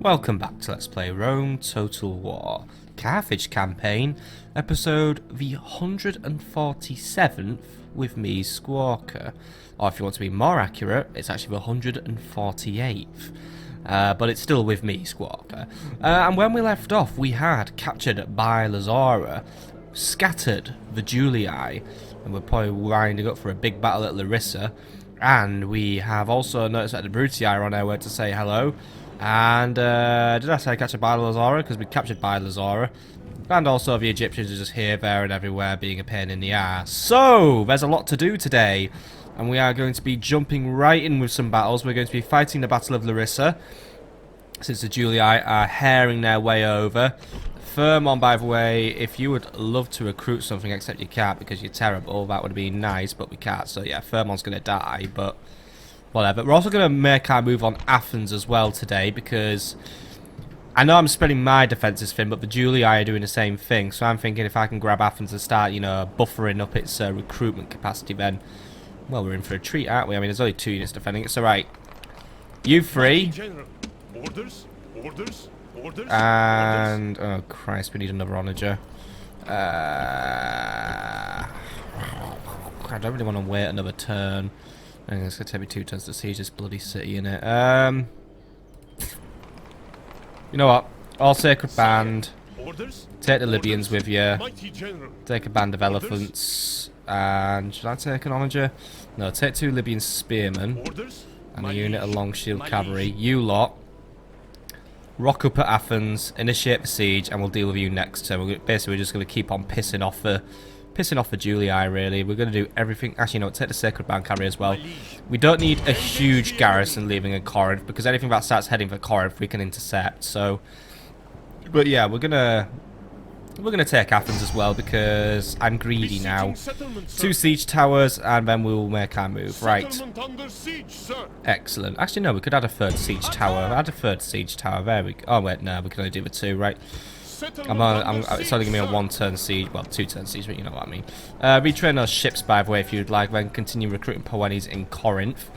Welcome back to Let's Play Rome Total War Carthage campaign, episode the 147th with me, Squawker. Or if you want to be more accurate, it's actually the 148th. But it's still with me, Squawker. And when we left off, we had captured by Larissa, scattered the Julii, and we're probably winding up for a big battle at Larissa. And we have also noticed that the Brutii are on their way to say hello. And did I say captured by Larissa? Because we captured by Larissa. And also the Egyptians are just here, there and everywhere being a pain in the ass. So, there's a lot to do today. And we are going to be jumping right in with some battles. We're going to be fighting the Battle of Larissa, since the Julii are herring their way over. Firmon, by the way, if you would love to recruit something, except you can't because you're terrible, that would be nice, but we can't. So yeah, Firmon's going to die, but whatever. We're also going to make our move on Athens as well today, because I know I'm spreading my defences thin, but the Julii are doing the same thing. So I'm thinking if I can grab Athens and start, you know, buffering up its recruitment capacity, then, well, we're in for a treat, aren't we? I mean, there's only 2 units defending it, so right. You three. Orders. And oh Christ, we need another onager. I don't really want to wait another turn. I think it's gonna take me 2 turns to siege this bloody city, innit? You know what? All sacred band. Take the Libyans with you. Take a band of elephants. And should I take an onager? No, take 2 Libyan spearmen and a unit of long shield cavalry. You lot. Rock up at Athens, initiate the siege, and we'll deal with you next turn. We're just going to keep on pissing off the Julii, really. We're going to do everything. Actually, no, take the Sacred Band Cavalry as well. We don't need a huge garrison leaving in Corinth, because anything that starts heading for Corinth, we can intercept. So, but yeah, we're gonna take Athens as well, because I'm greedy now. 2 siege towers, and then we'll make our move. Right. Excellent. Actually, no, we could add a 3rd siege tower. Add a 3rd siege tower. There we go. Oh, wait, no, we can only do the 2, right? It's only going to be a 1-turn siege. Well, 2-turn siege, but you know what I mean. Retrain those ships, by the way, if you'd like. Then continue recruiting Poenis in Corinth.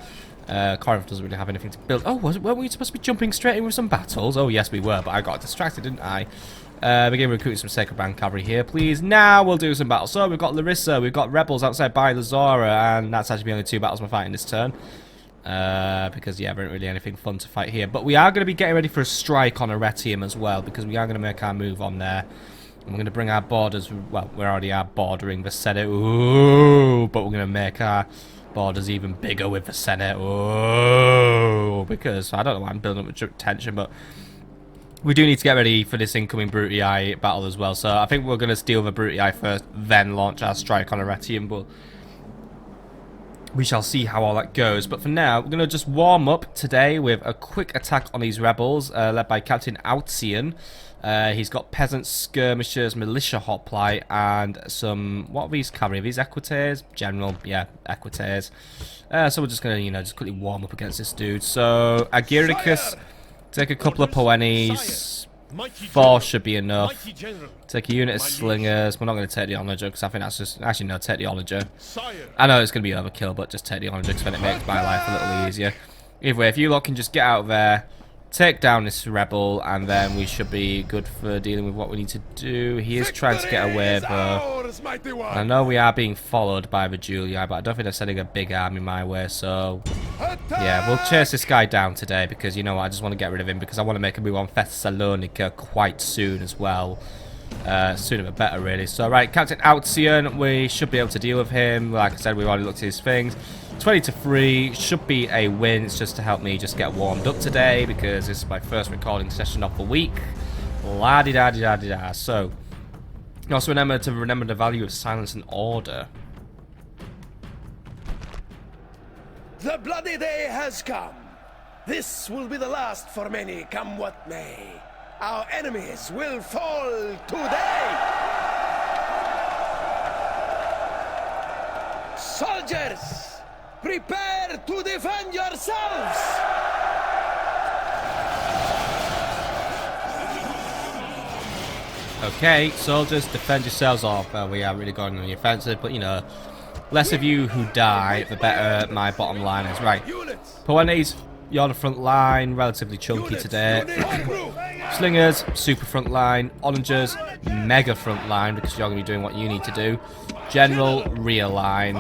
Corinth doesn't really have anything to build. Oh, weren't we supposed to be jumping straight in with some battles? Oh, yes, we were, but I got distracted, didn't I? Begin recruiting some Sacred Band Cavalry here, please. Now we'll do some battles. So we've got Larissa, we've got rebels outside by Larissa, and that's actually the only 2 battles we're fighting this turn. Because, yeah, there ain't really anything fun to fight here. But we are going to be getting ready for a strike on Arretium as well, because we are going to make our move on there. And we're going to bring our borders, well, we already are bordering the Senate. Ooh, but we're going to make our borders even bigger with the Senate. Ooh, because, I don't know why I'm building up with tension, but we do need to get ready for this incoming Brutii battle as well. So I think we're going to steal the Brutii first, then launch our strike on Arretium. But we shall see how all that goes. But for now, we're going to just warm up today with a quick attack on these rebels, led by Captain Autzian. He's got peasants, skirmishers, militia hoplite, and some, what are these cavalry? Are these equites? General, yeah, equites. So we're just going to, you know, just quickly warm up against this dude. So, Agiricus, take a couple of Poenis. 4 should be enough. Take a unit of slingers. We're not going to take the onager, because I think that's just... Actually, no, take the onager. I know it's going to be overkill, but just take the onager, because then it makes my life a little easier. Either way, if you lot can just get out there, take down this rebel, and then we should be good for dealing with what we need to do. He is trying to get away, though. I know we are being followed by the Julii, but I don't think they're sending a big army my way, so... yeah, we'll chase this guy down today, because, you know what, I just want to get rid of him, because I want to make a move on Thessalonica quite soon as well. Sooner the better, really. So, right, Captain Autzian, we should be able to deal with him. Like I said, we've already looked at his things. 20-3 should be a win. It's just to help me just get warmed up today, because this is my first recording session of the week. La-di-da-di-da-di-da. So, also remember the value of silence and order. The bloody day has come. This will be the last for many, come what may. Our enemies will fall today. Soldiers, prepare to defend yourselves. Okay, soldiers, defend yourselves off. We are really going on the offensive, but, you know, less of you who die, the better my bottom line is. Right, Poenis, You're on the front line, relatively chunky today. Slingers, super front line. Onagers, mega front line, because you're going to be doing what you need to do. General, rear line.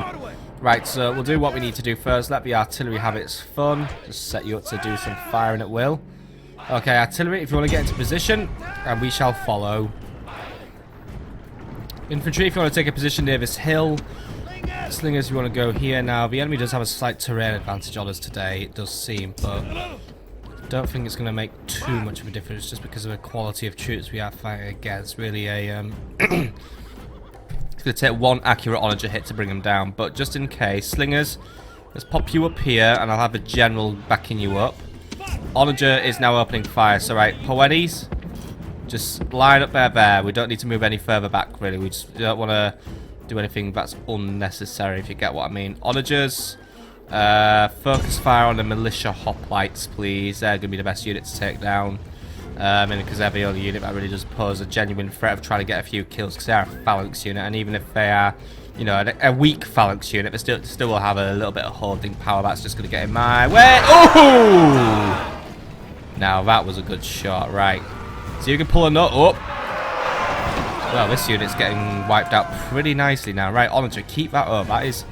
Right, so we'll do what we need to do first. Let the artillery have its fun. Just set you up to do some firing at will. Okay, artillery, if you want to get into position, and we shall follow. Infantry, if you want to take a position near this hill. Slingers, you want to go here now. The enemy does have a slight terrain advantage on us today, it does seem, but I don't think it's going to make too much of a difference just because of the quality of troops we are fighting against. Really a it's going to take one accurate onager hit to bring them down, but just in case, Slingers, let's pop you up here and I'll have a general backing you up. Onager is now opening fire, so right, Poetes, just line up there. We don't need to move any further back, really. We just don't want to do anything that's unnecessary, if you get what I mean. Onagers, focus fire on the militia hoplites, please. They're going to be the best unit to take down. Because they're the only unit that really does pose a genuine threat of trying to get a few kills, because they are a phalanx unit, and even if they are, you know, a weak phalanx unit, they still will have a little bit of holding power. That's just going to get in my way. Oh! Now that was a good shot, right? So you can pull a nut up. Well, this unit's getting wiped out pretty nicely now. Right, Onager, keep that up. That is...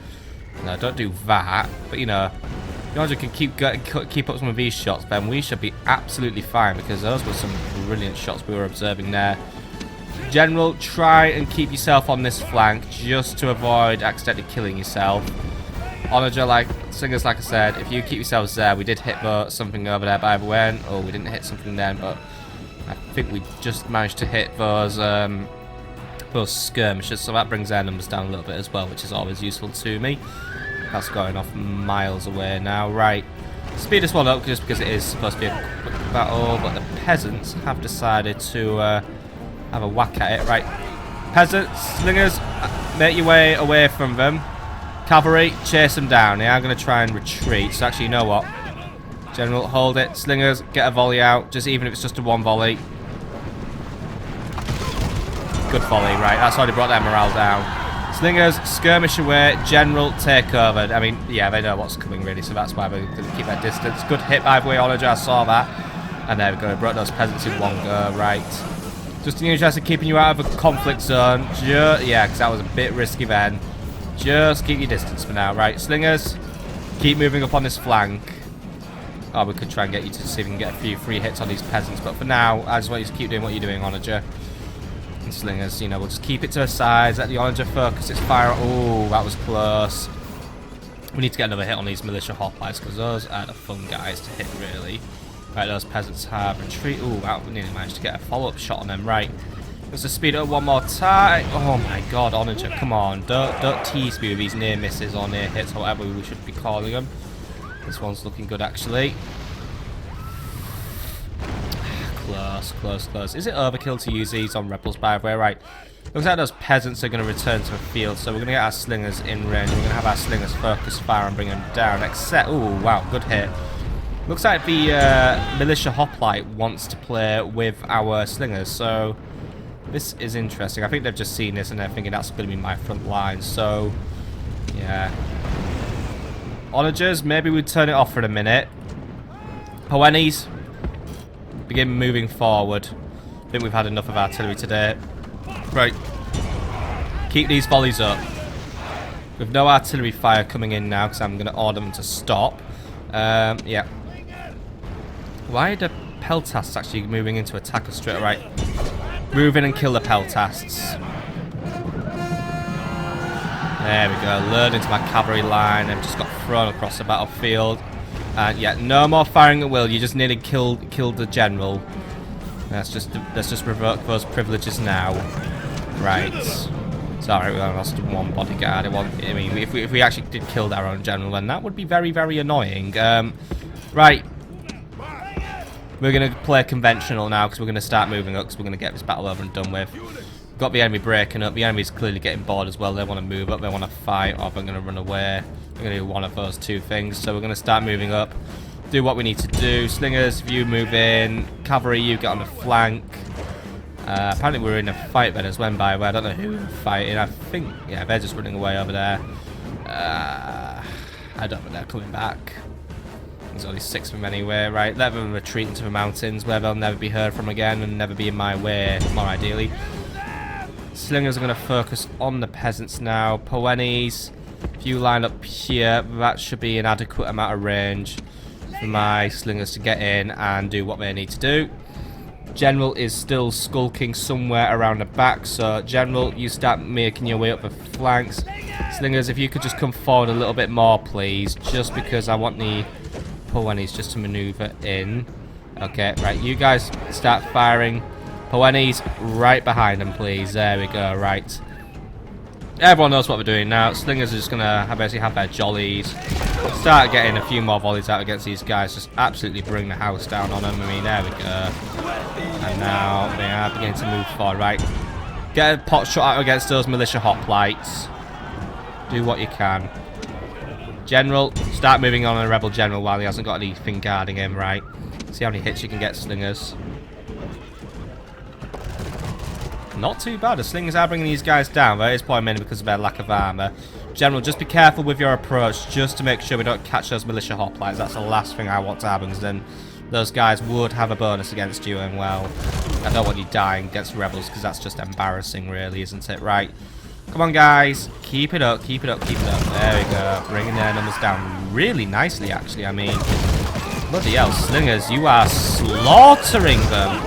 No, don't do that. But, you know, the Onager can keep up some of these shots, then we should be absolutely fine, because those were some brilliant shots we were observing there. General, try and keep yourself on this flank, just to avoid accidentally killing yourself. Onager, Slingers, like I said, if you keep yourselves there, we did hit something over there by the way. Oh, we didn't hit something then, but I think we just managed to hit those skirmishers, so that brings their numbers down a little bit as well, which is always useful to me. That's going off miles away now. Right, speed this one up just because it is supposed to be a quick battle, but the peasants have decided to have a whack at it. Right, peasants, Slingers, make your way away from them. Cavalry, chase them down. They are going to try and retreat, so actually, you know what? General, hold it. Slingers, get a volley out, just even if it's just a one volley. Good volley, right, that's already brought their morale down. Slingers, skirmish away. General, take over. I mean, yeah, they know what's coming, really, so that's why they're going to keep their distance. Good hit, by the way, Onager, I saw that. And there we go, brought those peasants in one go, right. Just in the interest of keeping you out of a conflict zone. Yeah, because that was a bit risky then. Just keep your distance for now, right. Slingers, keep moving up on this flank. Oh, we could try and get you to see if we can get a few free hits on these peasants, but for now, I just want you to keep doing what you're doing, Onager. And Slingers, you know, we'll just keep it to the sides, let the Onager focus its fire. Oh, that was close. We need to get another hit on these militia hoplites, because those are the fun guys to hit, really. Right, those peasants have retreat. Oh, wow, we nearly managed to get a follow-up shot on them. Right, let's just speed it up one more time. Oh my god, Onager, come on. Don't tease me with these near misses or near hits, or whatever we should be calling them. This one's looking good, actually. Close. Is it overkill to use these on rebels, by the way? Right. Looks like those peasants are going to return to the field, so we're going to get our Slingers in range. We're going to have our Slingers focus fire and bring them down. Except, oh wow, good hit. Looks like the militia hoplite wants to play with our Slingers, so this is interesting. I think they've just seen this and they're thinking that's going to be my front line, so yeah. Onagers, maybe we'd turn it off for a minute. Poetes, begin moving forward. I think we've had enough of artillery today. Right. Keep these volleys up. With no artillery fire coming in now, because I'm going to order them to stop. Yeah. Why are the peltasts actually moving into attack us straight? Right. Move in and kill the peltasts. There we go. Lured into my cavalry line and just got thrown across the battlefield. And yeah, no more firing at will. You just nearly killed the general. Let's just revoke those privileges now. Right. Sorry, we only lost one bodyguard. I mean, if we actually did kill our own general, then that would be very, very annoying. Right. We're going to play conventional now because we're going to start moving up because we're going to get this battle over and done with. Got the enemy breaking up. The enemy's clearly getting bored as well. They want to move up. They want to fight, or they're going to run away. We're going to do one of those two things. So we're going to start moving up. Do what we need to do. Slingers, if you move in. Cavalry, you get on the flank. Apparently we're in a fight then as well, by the way. I don't know who we're fighting. I think, yeah, they're just running away over there. I don't think they're coming back. There's only 6 of them anyway. Right, let them retreat into the mountains where they'll never be heard from again and never be in my way, more ideally. Slingers are going to focus on the peasants now. Poennies, if you line up here, that should be an adequate amount of range for my slingers to get in and do what they need to do. General is still skulking somewhere around the back, so General, you start making your way up the flanks. Slingers, if you could just come forward a little bit more, please, just because I want the Poennies just to maneuver in. Okay, right, you guys start firing. Poennies right behind them, please. There we go, right. Everyone knows what we're doing now. Slingers are just going to basically have their jollies. Start getting a few more volleys out against these guys. Just absolutely bring the house down on them. I mean, there we go. And now they are beginning to move forward, right. Get a pot shot out against those militia hoplites. Do what you can. General, start moving on a rebel general while he hasn't got anything guarding him, right. See how many hits you can get, Slingers. Not too bad. The slingers are bringing these guys down. That is probably mainly because of their lack of armor. General, just be careful with your approach, just to make sure we don't catch those militia hoplites. That's the last thing I want to happen, because then those guys would have a bonus against you, and well, I don't want you dying against rebels, because that's just embarrassing, really, isn't it? Right. Come on, guys. Keep it up, keep it up, keep it up. There we go. Bringing their numbers down really nicely, actually. I mean, bloody hell, slingers, you are slaughtering them.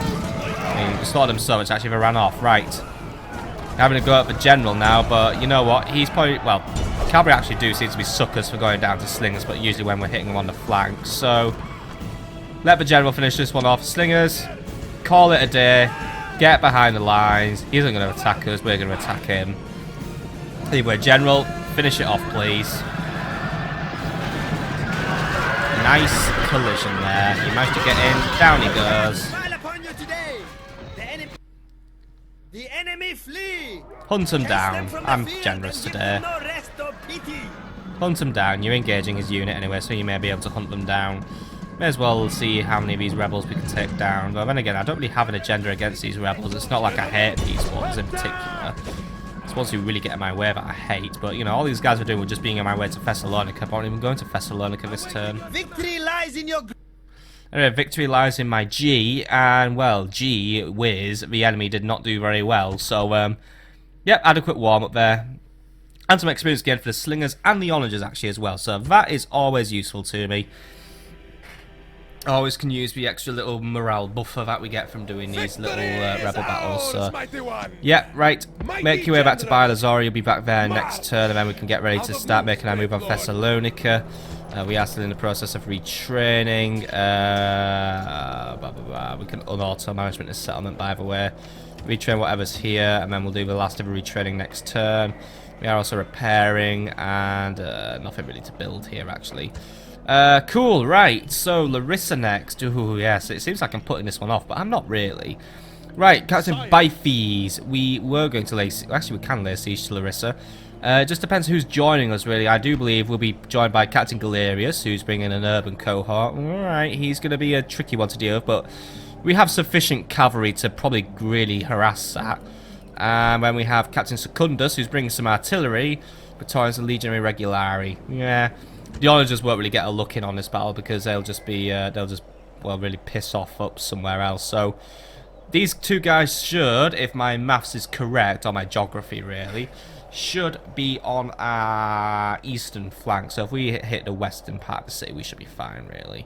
You slaughtered them so much, actually, they ran off. Right. Having to go up the general now, but you know what? He's probably, well, cavalry actually do seem to be suckers for going down to slingers, but usually when we're hitting them on the flank. So, let the general finish this one off. Slingers, call it a day. Get behind the lines. He isn't going to attack us, we're going to attack him. Anyway, general, finish it off, please. Nice collision there. He managed to get in. Down he goes. The enemy flee. Hunt him down. I'm generous today. Hunt him down. You're engaging his unit anyway, so you may be able to hunt them down. May as well see how many of these rebels we can take down. But then again, I don't really have an agenda against these rebels. It's not like I hate these ones in particular. It's ones who really get in my way that I hate. But, you know, all these guys are doing with just being in my way to Thessalonica. I'm not even going to Thessalonica this turn. Victory lies in your... Anyway, victory lies in my G, and, well, G, whiz, the enemy did not do very well. So, yep, adequate warm-up there. And some experience again for the slingers and the onagers, actually, as well. So that is always useful to me. Always can use the extra little morale buffer that we get from doing these little rebel battles. So, yeah, right. Make your way back to Bylazor. You'll be back there next turn, and then we can get ready to start making our move on Thessalonica. We are still in the process of retraining. We can unauto management and settlement, by the way. Retrain whatever's here, and then we'll do the last of the retraining next turn. We are also repairing, and nothing really to build here, actually. Cool, right. So, Larissa next. Ooh, yes, it seems like I'm putting this one off, but I'm not really. Right, Captain Byfees. We were going to lay... Actually, we can lay siege to Larissa. It just depends who's joining us, really. I do believe we'll be joined by Captain Galerius, who's bringing an urban cohort. Alright, he's going to be a tricky one to deal with, but we have sufficient cavalry to probably really harass that. And then we have Captain Secundus, who's bringing some artillery, Praetorians and Legionary Regulari. Yeah, the onagers won't really get a look in on this battle because they'll just be, well, really piss off up somewhere else. So, these two guys should, if my maths is correct, or my geography, really, should be on our eastern flank. So if we hit the western part of the city, we should be fine, really.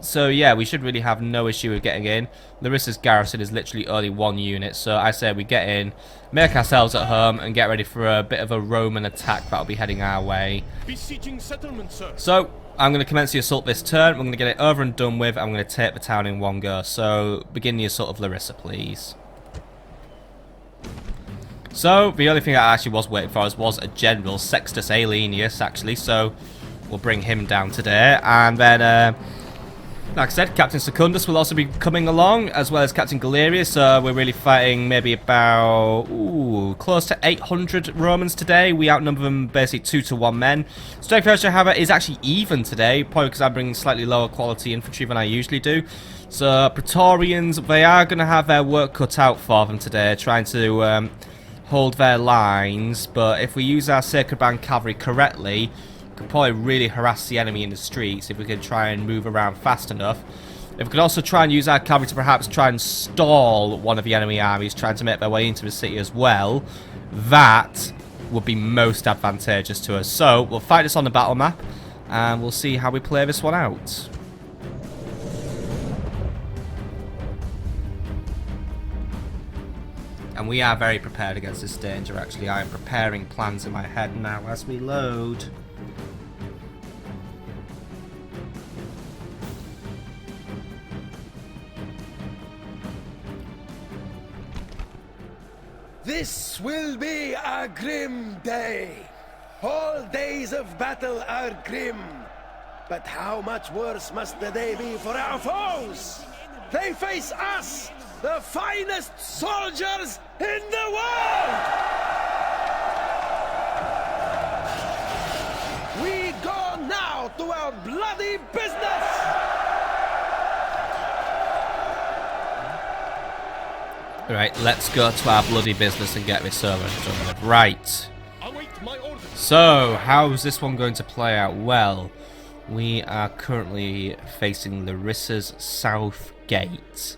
So yeah, we should really have no issue with getting in. Larissa's garrison is literally only 1 unit, so I say we get in, make ourselves at home, and get ready for a bit of a Roman attack that'll be heading our way. Besieging settlement, sir. So I'm going to commence the assault this turn. We're going to get it over and done with. I'm going to take the town in one go. So begin the assault of Larissa, please. So, the only thing I actually was waiting for was a general, Sextus Aelenius, actually, so we'll bring him down today. And then, like I said, Captain Secundus will also be coming along, as well as Captain Galerius, so we're really fighting maybe about, close to 800 Romans today. We outnumber them basically 2-to-1 men. Strength ratio, however, is actually even today, probably because I'm bringing slightly lower quality infantry than I usually do. So, Praetorians, they are going to have their work cut out for them today, trying to hold their lines, but if we use our Sacred Band cavalry correctly, we could probably really harass the enemy in the streets if we could try and move around fast enough. If we could also try and use our cavalry to perhaps try and stall one of the enemy armies trying to make their way into the city as well, that would be most advantageous to us. So we'll fight this on the battle map and we'll see how we play this one out. And we are very prepared against this danger, actually. I am preparing plans in my head now as we load. This will be a grim day. All days of battle are grim. But how much worse must the day be for our foes? They face us, the finest soldiers in the world! We go now to our bloody business! Right, let's go to our bloody business and get this over and done with. Right. So, how's this one going to play out? Well, we are currently facing Larissa's south gate,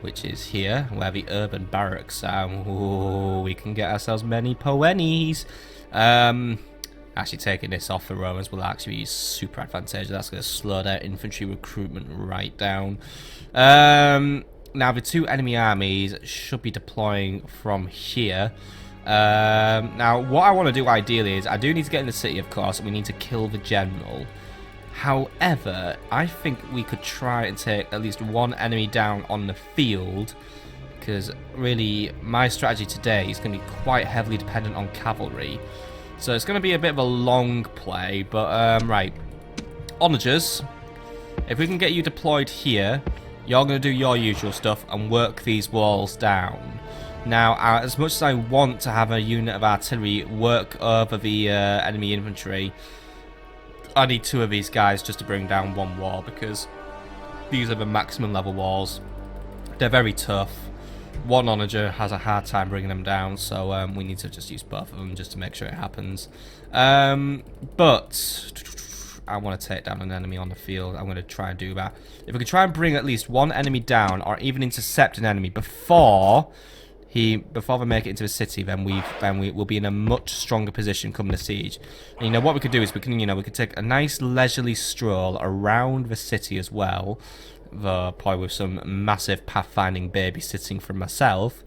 which is here, where the urban barracks are. Ooh, we can get ourselves many poennies. Actually, taking this off the Romans will actually be super advantageous. That's going to slow their infantry recruitment right down. Now, the two enemy armies should be deploying from here. Now, what I want to do ideally is, I do need to get in the city, of course, and we need to kill the general. However, I think we could try and take at least one enemy down on the field, because really, my strategy today is going to be quite heavily dependent on cavalry. So it's going to be a bit of a long play, but, right. Onagers, if we can get you deployed here, you're going to do your usual stuff and work these walls down. Now, as much as I want to have a unit of artillery work over the enemy infantry, I need two of these guys just to bring down one wall, because these are the maximum level walls. They're very tough. One onager has a hard time bringing them down, so we need to just use both of them just to make sure it happens. But I want to take down an enemy on the field. I'm going to try and do that. If we could try and bring at least one enemy down, or even intercept an enemy before they make it into the city, then we will be in a much stronger position coming to siege. And, you know, what we could do is we could take a nice leisurely stroll around the city as well, though probably with some massive pathfinding babysitting from myself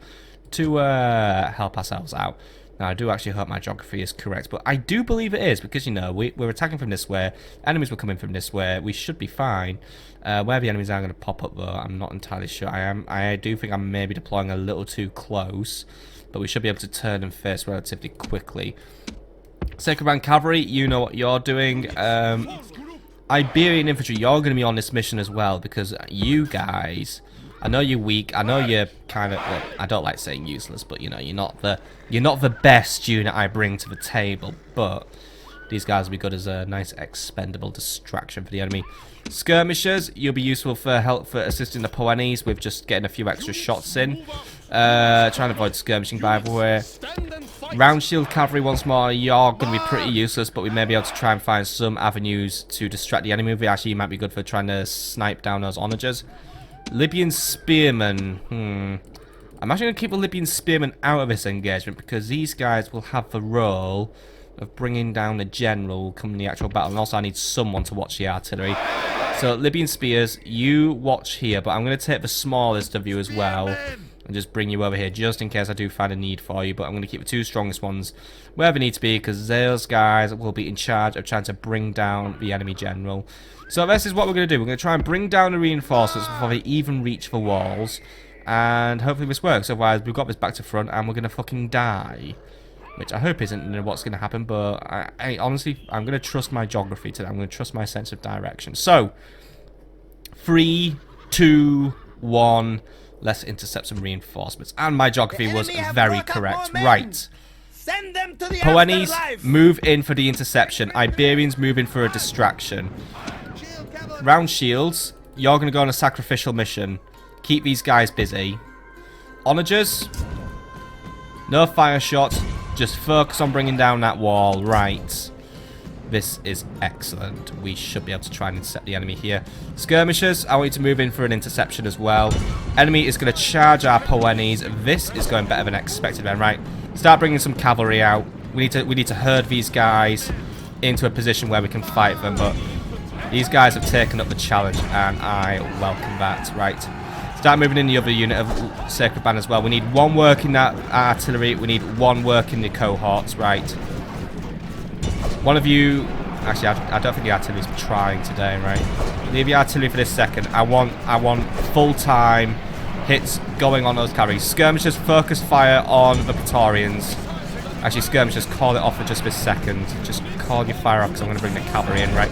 to help ourselves out. Now, I do actually hope my geography is correct, but I do believe it is, because, you know, we're attacking from this way, enemies were coming from this way, we should be fine. Where the enemies are going to pop up, though, I'm not entirely sure. I do think I'm maybe deploying a little too close, but we should be able to turn and face relatively quickly. Second round cavalry, you know what you're doing. Iberian infantry, you're going to be on this mission as well, because you guys, I know you're weak, I know you're kind of, well, I don't like saying useless, but, you know, you're not the best unit I bring to the table, but these guys will be good as a nice expendable distraction for the enemy. Skirmishers, you'll be useful for assisting the Poennies with just getting a few extra shots in. Trying to avoid skirmishing, by the way. Round shield cavalry once more, you're going to be pretty useless, but we may be able to try and find some avenues to distract the enemy. Actually, you might be good for trying to snipe down those onagers. Libyan spearmen, I'm actually going to keep the Libyan spearmen out of this engagement, because these guys will have the role of bringing down the general come in the actual battle, and also I need someone to watch the artillery. So Libyan spears, you watch here, but I'm going to take the smallest of you as well and just bring you over here just in case I do find a need for you, but I'm going to keep the two strongest ones where they need to be, because those guys will be in charge of trying to bring down the enemy general. So this is what we're going to do. We're going to try and bring down the reinforcements before they even reach the walls, and hopefully this works. Otherwise, we've got this back to front and we're going to fucking die. Which I hope isn't what's going to happen, but I honestly, I'm going to trust my geography today. I'm going to trust my sense of direction. So, 3, 2, 1, let's intercept some reinforcements. And my geography was very correct. Right. Send them to the Poennies, afterlife. move in for the interception. Iberians, move in for a distraction. Round shields, you're going to go on a sacrificial mission. Keep these guys busy. Onagers, no fire shots. Just focus on bringing down that wall. Right. This is excellent. We should be able to try and intercept the enemy here. Skirmishers, I want you to move in for an interception as well. Enemy is going to charge our Poennies. This is going better than expected then, right? Start bringing some cavalry out. We need to herd these guys into a position where we can fight them, but these guys have taken up the challenge, and I welcome that, right? Start moving in the other unit of Sacred Band as well. We need one work in that artillery. We need one work in the cohorts, right? One of you... Actually, I don't think the artillery's trying today, right? Leave the artillery for this second. I want full-time hits going on those cavalry. Skirmishers, focus fire on the Praetorians. Actually, skirmishers, call it off for just this second. Just call your fire off, because I'm going to bring the cavalry in, right?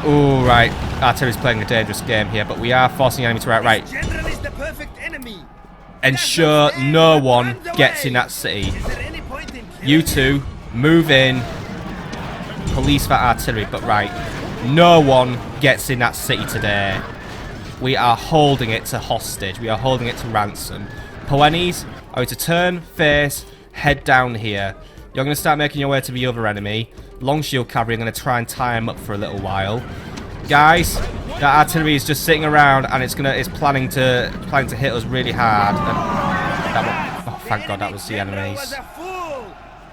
Ooh, right. Artillery's playing a dangerous game here, but we are forcing the enemy to right. General is the perfect enemy. Ensure no one gets in that city. You two, move in. Police that artillery, but right. No one gets in that city today. We are holding it to hostage. We are holding it to ransom. Poennies, are going to turn, face, head down here. You're going to start making your way to the other enemy. Long shield cavalry, I'm going to try and tie him up for a little while. Guys, that artillery is just sitting around, and it's planning to hit us really hard. And oh, thank God, that was the enemies.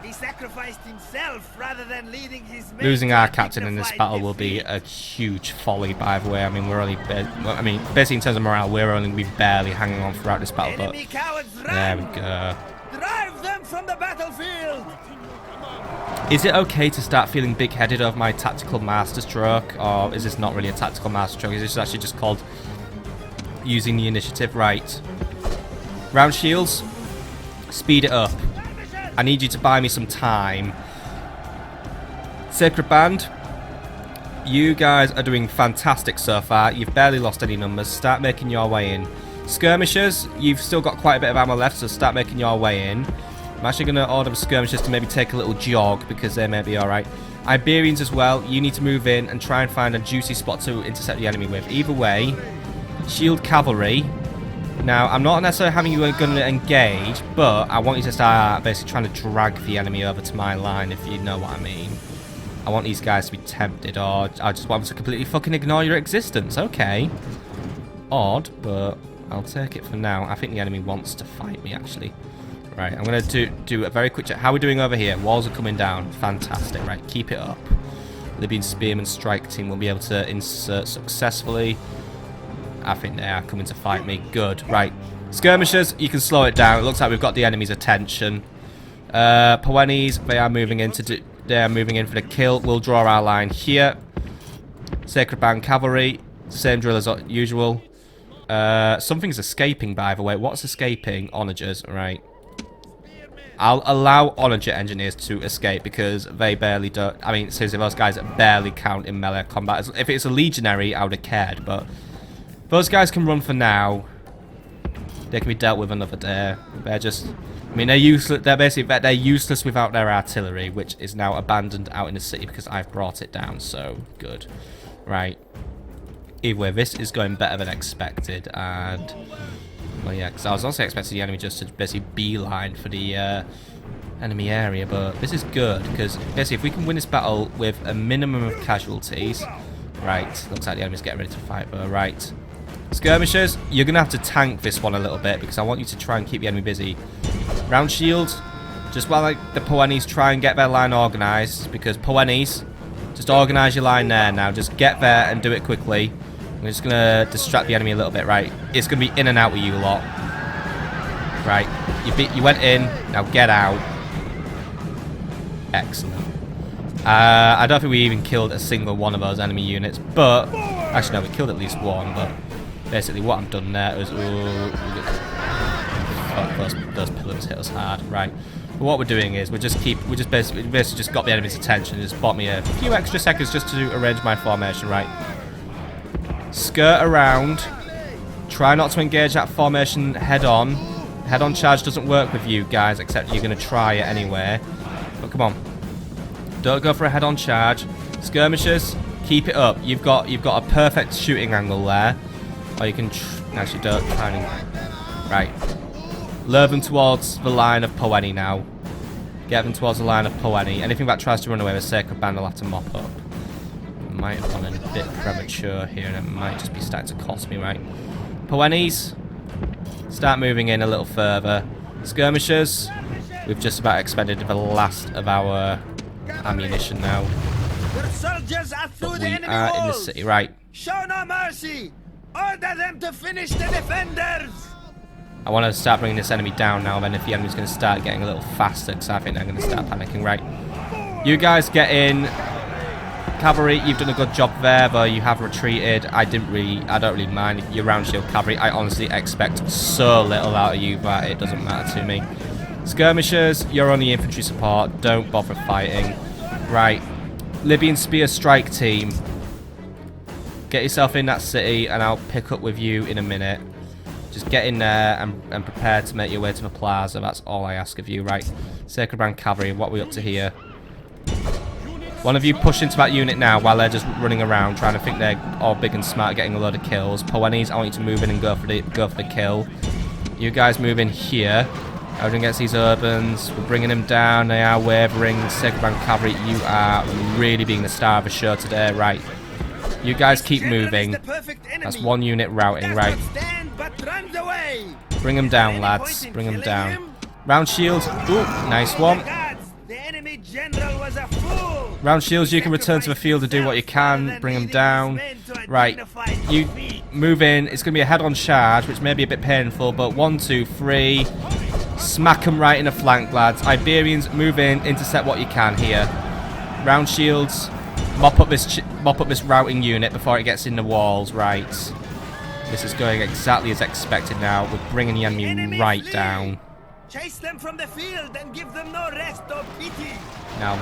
He sacrificed himself rather than leading his men. Losing our captain in this battle will be a huge folly, by the way. I mean, we're only... I mean, basically in terms of morale, we're only barely hanging on throughout this battle, but... There we go. Drive them from the battlefield! Is it okay to start feeling big-headed over my tactical masterstroke, or is this not really a tactical masterstroke? Is this actually just called using the initiative? Right. Round shields. Speed it up. I need you to buy me some time. Sacred Band, you guys are doing fantastic so far. You've barely lost any numbers. Start making your way in. Skirmishers, you've still got quite a bit of ammo left, so start making your way in. I'm actually going to order the skirmishers to maybe take a little jog, because they may be alright. Iberians as well, you need to move in and try and find a juicy spot to intercept the enemy with. Either way, shield cavalry. Now, I'm not necessarily having you going to engage, but I want you to start basically trying to drag the enemy over to my line, if you know what I mean. I want these guys to be tempted, or I just want them to completely fucking ignore your existence. Okay. Odd, but I'll take it for now. I think the enemy wants to fight me, actually. Right, I'm going to do a very quick check. How are we doing over here? Walls are coming down. Fantastic. Right, keep it up. Libyan Spearman Strike Team will be able to insert successfully. I think they are coming to fight me. Good. Right. Skirmishers, you can slow it down. It looks like we've got the enemy's attention. Poennies, they are moving in for the kill. We'll draw our line here. Sacred Band Cavalry, same drill as usual. Something's escaping, by the way. What's escaping? Onagers, right. I'll allow Onager engineers to escape because they barely do. I mean, seriously, those guys barely count in melee combat. If it's a legionary, I would have cared, but those guys can run for now. They can be dealt with another day. They're just, I mean, they're useless. They're useless without their artillery, which is now abandoned out in the city because I've brought it down. So good, right? Either way, this is going better than expected, and well, yeah, because I was also expecting the enemy just to basically beeline for the enemy area, but this is good because basically if we can win this battle with a minimum of casualties, right? Looks like the enemy's getting ready to fight, but right. Skirmishers, you're going to have to tank this one a little bit because I want you to try and keep the enemy busy. Round shield, just while the Poennies try and get their line organised, because Poennies, just organise your line there now. Just get there and do it quickly. I'm just going to distract the enemy a little bit, right? It's going to be in and out with you lot. Right, you went in, now get out. Excellent. I don't think we even killed a single one of those enemy units, but actually no, we killed at least one, but basically what I've done there is those pillars hit us hard, right? But what we're doing is we basically just got the enemy's attention and just bought me a few extra seconds just to arrange my formation, right? Skirt around, try not to engage that formation head on. Head on charge doesn't work with you guys, except you're gonna try it anyway. But come on. Don't go for a head-on charge. Skirmishers, keep it up. You've got a perfect shooting angle there. Or you can actually don't try and right. Lure them towards the line of Poenny now. Get them towards the line of Poeni. Anything that tries to run away with Sacred Band will have to mop up. Might have gone a bit premature here, and it might just be starting to cost me, right? Poenis, start moving in a little further. Skirmishers, we've just about expended the last of our ammunition now. Your soldiers are through But the we enemy are in the walls. city, right? Show no mercy. Order them to finish the defenders. I want to start bringing this enemy down now, then if the enemy's going to start getting a little faster, because I think they're going to start panicking, right? You guys get in. Cavalry, you've done a good job there, though you have retreated. I don't really mind your round shield cavalry. I honestly expect so little out of you that it doesn't matter to me. Skirmishers, you're only infantry support. Don't bother fighting. Right. Libyan Spear Strike Team. Get yourself in that city, and I'll pick up with you in a minute. Just get in there and prepare to make your way to the plaza. That's all I ask of you. Right. Sacred Brand Cavalry, what are we up to here? One of you push into that unit now while they're just running around trying to think they're all big and smart, getting a load of kills. Poenis, I want you to move in and go for the kill. You guys move in here. Odin gets these urbans. We're bringing them down. They are wavering. Sacred Brand Cavalry, you are really being the star of the show today. Right. You guys keep moving. That's one unit routing, right? Bring them down, lads. Bring them down. Round shields. Ooh, nice one. Round shields, you can return to the field to do what you can. Bring them down. Right. You move in. It's going to be a head-on charge, which may be a bit painful, but 1, 2, 3. Smack them right in the flank, lads. Iberians, move in. Intercept what you can here. Round shields. Mop up this routing unit before it gets in the walls. Right. This is going exactly as expected now. We're bringing the enemy right down. Chase them from the field and give them no rest or pity. Now,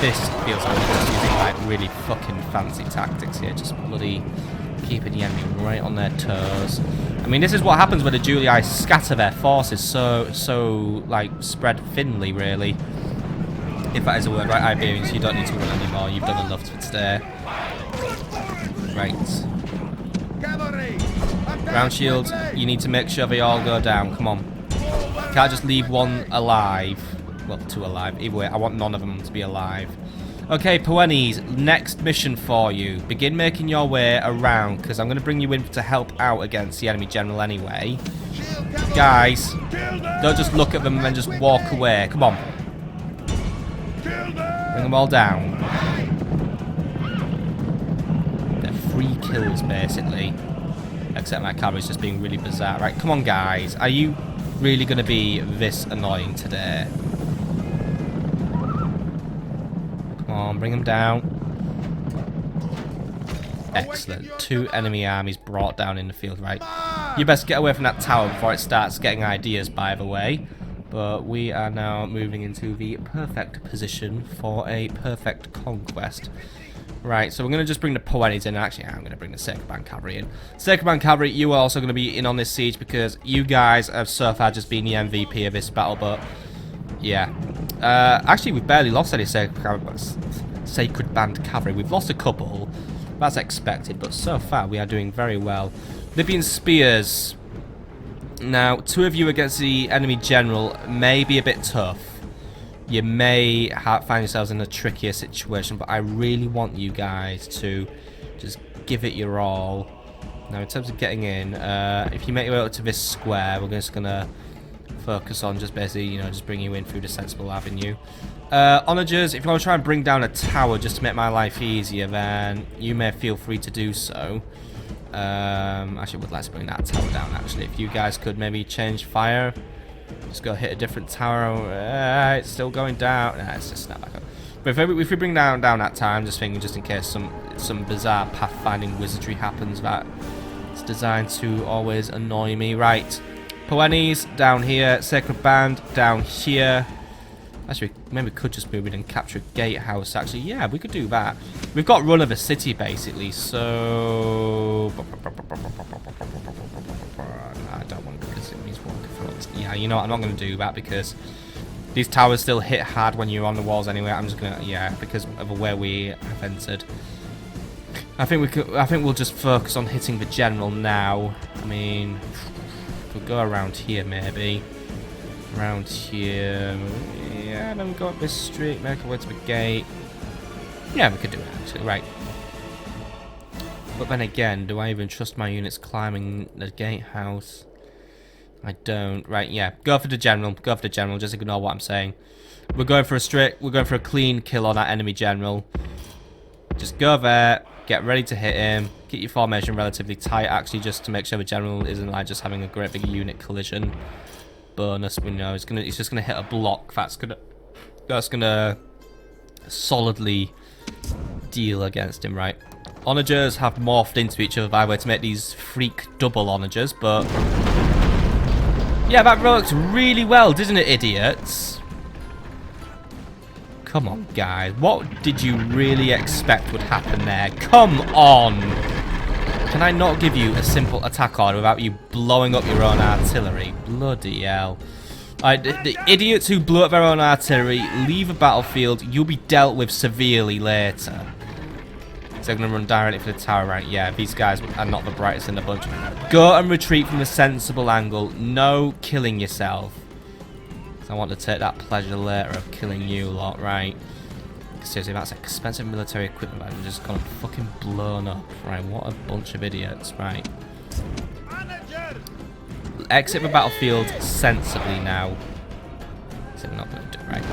this feels like we're just using like really fucking fancy tactics here. Just bloody keeping the enemy right on their toes. I mean, this is what happens when the Julii scatter their forces so like spread thinly, really. If that is a word, right, Iberians, you don't need to run anymore. You've done enough for today. Right. Round shields, you need to make sure they all go down. Come on. Can't just leave one alive. Well, 2 alive. Either way, I want none of them to be alive. Okay, Poenis, next mission for you. Begin making your way around, because I'm going to bring you in to help out against the enemy general anyway. Guys, don't just look at them and then just walk away. Come on. Bring them all down. They're 3 kills, basically. Except my cavalry's just being really bizarre. Right, come on, guys. Are you really going to be this annoying today? Come on, bring them down. Excellent. 2 enemy armies brought down in the field, right? You best get away from that tower before it starts getting ideas, by the way. But we are now moving into the perfect position for a perfect conquest. Right, so we're going to just bring the Poenis in. Actually, I'm going to bring the Sacred Band Cavalry in. Sacred Band Cavalry, you are also going to be in on this siege because you guys have so far just been the MVP of this battle, but yeah. Actually, we've barely lost any Sacred Band Cavalry. We've lost a couple. That's expected, but so far we are doing very well. Libyan Spears. Now, 2 of you against the enemy general may be a bit tough. You may find yourselves in a trickier situation, but I really want you guys to just give it your all. Now, in terms of getting in, if you make your way up to this square, we're just going to focus on just basically, you know, just bring you in through the sensible avenue. Onagers, if you want to try and bring down a tower just to make my life easier, then you may feel free to do so. Actually, let's bring that tower down, actually. If you guys could maybe change fire. Just go hit a different tower. It's still going down. Nah, it's just not back up. But if we bring down that time, just thinking, just in case some bizarre pathfinding wizardry happens that it's designed to always annoy me. Right, Poenis down here, Sacred Band down here. Actually, maybe we could just move in and capture a gatehouse. Actually, yeah, we could do that. We've got run of a city basically, so I don't want to because it means walking front. Yeah, you know what? I'm not going to do that because these towers still hit hard when you're on the walls anyway. I'm just gonna, yeah, because of where we have entered. I think we'll just focus on hitting the general now. I mean, if we go around here maybe. Around here, yeah, Yeah, then we go up this street, make our way to the gate. Yeah, we could do it actually, right. But then again, do I even trust my units climbing the gatehouse? I don't. Right, yeah. Go for the general. Go for the general. Just ignore what I'm saying. We're going for a clean kill on that enemy general. Just go there. Get ready to hit him. Get your formation relatively tight, actually, just to make sure the general isn't like just having a great big unit collision. Bonus, we know he's just gonna hit a block. That's gonna solidly deal against him, right? Onagers have morphed into each other by the way to make these freak double onagers, but yeah, that worked really well, didn't it, idiots? Come on, guys. What did you really expect would happen there? Come on! Can I not give you a simple attack order without you blowing up your own artillery? Bloody hell. Alright, the idiots who blew up their own artillery, leave the battlefield. You'll be dealt with severely later. So they're going to run directly for the tower, right? Yeah, these guys are not the brightest in the bunch. Go and retreat from a sensible angle. No killing yourself. I want to take that pleasure later of killing you lot, right? Seriously, that's expensive military equipment that just got fucking blown up, right? What a bunch of idiots, right? Exit the battlefield sensibly now. So we're not going to do it, right?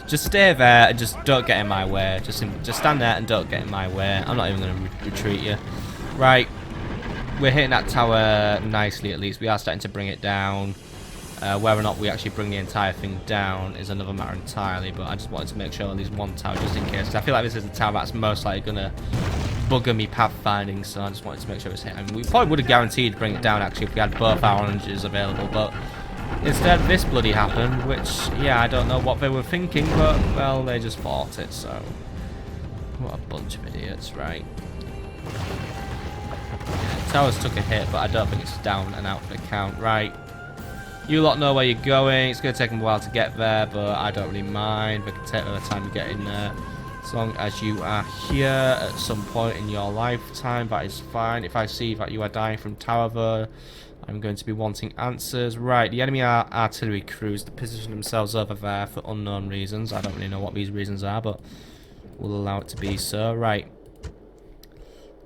Just stay there and just don't get in my way. Just stand there and don't get in my way. I'm not even going to retreat you. Right. We're hitting that tower nicely at least. We are starting to bring it down. Whether or not we actually bring the entire thing down is another matter entirely, but I just wanted to make sure at least one tower just in case. Because I feel like this is a tower that's most likely going to bugger me pathfinding, so I just wanted to make sure it's hit. I mean, we probably would have guaranteed to bring it down actually if we had both our oranges available, but instead this bloody happened, which, yeah, I don't know what they were thinking, but, well, they just fought it, so. What a bunch of idiots, right? Yeah, towers took a hit, but I don't think it's down and out for the count, right? You lot know where you're going. It's going to take them a while to get there, but I don't really mind. We can take the time to get in there. As long as you are here at some point in your lifetime, that is fine. If I see that you are dying from tower though, I'm going to be wanting answers. Right, the enemy artillery crews that position themselves over there for unknown reasons. I don't really know what these reasons are, but we'll allow it to be so. Right.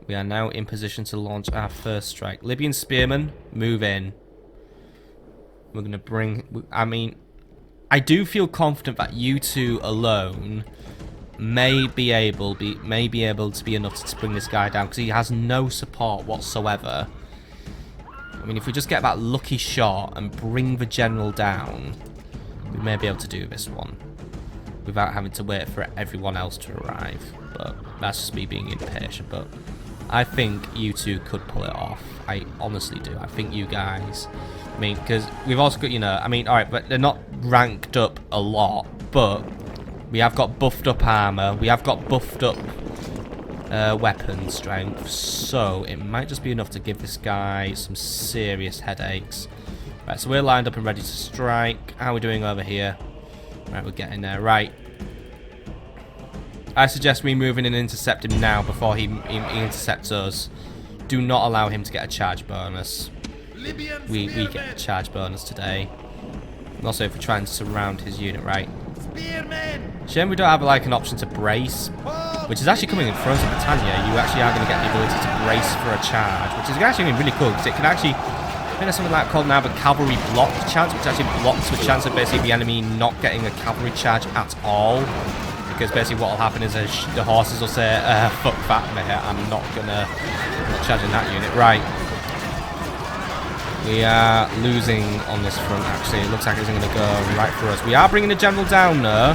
We are now in position to launch our first strike. Libyan spearmen, move in. We're going to bring... I mean, I do feel confident that you two alone may be able to be enough to bring this guy down, because he has no support whatsoever. I mean, if we just get that lucky shot and bring the general down, we may be able to do this one without having to wait for everyone else to arrive. But that's just me being impatient. But I think you two could pull it off. I honestly do. I think you guys... I mean, because we've also got, you know, I mean, alright, but they're not ranked up a lot, but we have got buffed up armor, we have got buffed up weapon strength, so it might just be enough to give this guy some serious headaches. Right, so we're lined up and ready to strike. How are we doing over here? Right, we're getting there. Right. I suggest we move in and intercept him now before he intercepts us. Do not allow him to get a charge bonus. We get a charge bonus today. And also if we're trying to surround his unit, right? Shame we don't have like an option to brace, which is actually coming in front of Britannia. You actually are going to get the ability to brace for a charge, which is actually really cool because it can actually, I think there's something like called now the cavalry block chance, which actually blocks the chance of basically the enemy not getting a cavalry charge at all. Because basically what will happen is the horses will say, fuck that mate, I'm not charging that unit. Right. We are losing on this front, actually. It looks like it's going to go right for us. We are bringing the general down, though.